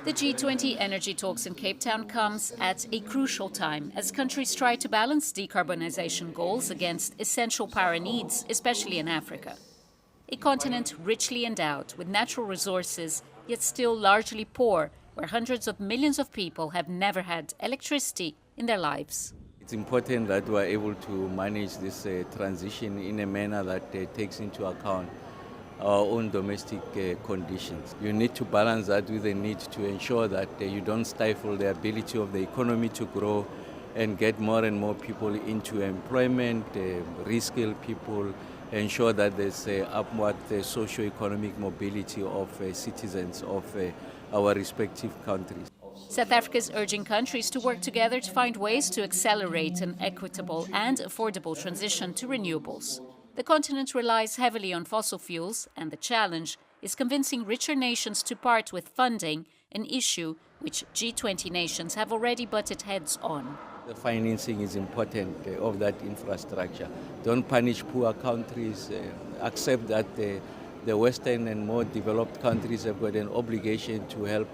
The G20 energy talks in Cape Town comes at a crucial time as countries try to balance decarbonization goals against essential power needs, especially in Africa. A continent richly endowed with natural resources, yet still largely poor, where hundreds of millions of people have never had electricity in their lives. It's important that we are able to manage this transition in a manner that takes into account our own domestic conditions. You need to balance that with the need to ensure that you don't stifle the ability of the economy to grow and get more and more people into employment, reskill people, ensure that there's upward socio-economic mobility of citizens of our respective countries. South Africa is urging countries to work together to find ways to accelerate an equitable and affordable transition to renewables. The continent relies heavily on fossil fuels, and the challenge is convincing richer nations to part with funding, an issue which G20 nations have already butted heads on. The financing is important of that infrastructure. Don't punish poor countries. Accept that the Western and more developed countries have got an obligation to help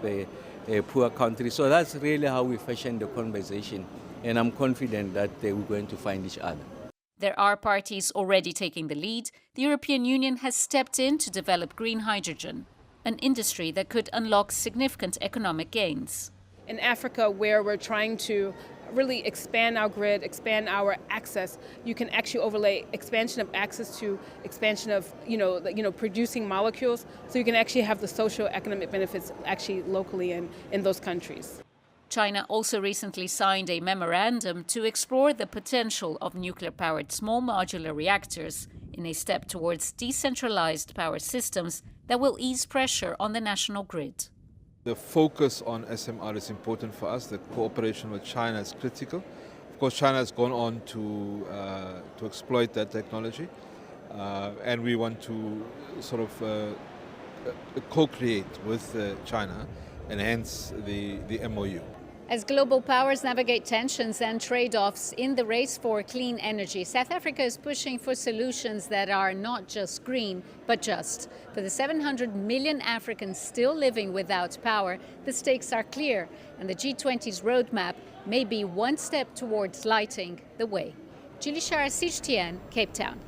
poor countries. So that's really how we fashion the conversation, and I'm confident that we're going to find each other. There are parties already taking the lead. The European Union has stepped in to develop green hydrogen, an industry that could unlock significant economic gains. In Africa, where we're trying to really expand our grid, expand our access, you can actually overlay expansion of access to expansion of producing molecules, so you can actually have the socio-economic benefits actually locally in those countries. China also recently signed a memorandum to explore the potential of nuclear-powered small modular reactors in a step towards decentralized power systems that will ease pressure on the national grid. The focus on SMR is important for us. The cooperation with China is critical. Of course, China has gone on to exploit that technology, and we want to sort of co-create with China, and hence the MOU. As global powers navigate tensions and trade-offs in the race for clean energy, South Africa is pushing for solutions that are not just green, but just. For the 700 million Africans still living without power, the stakes are clear, and the G20's roadmap may be one step towards lighting the way. Julie Shara, CGTN, Cape Town.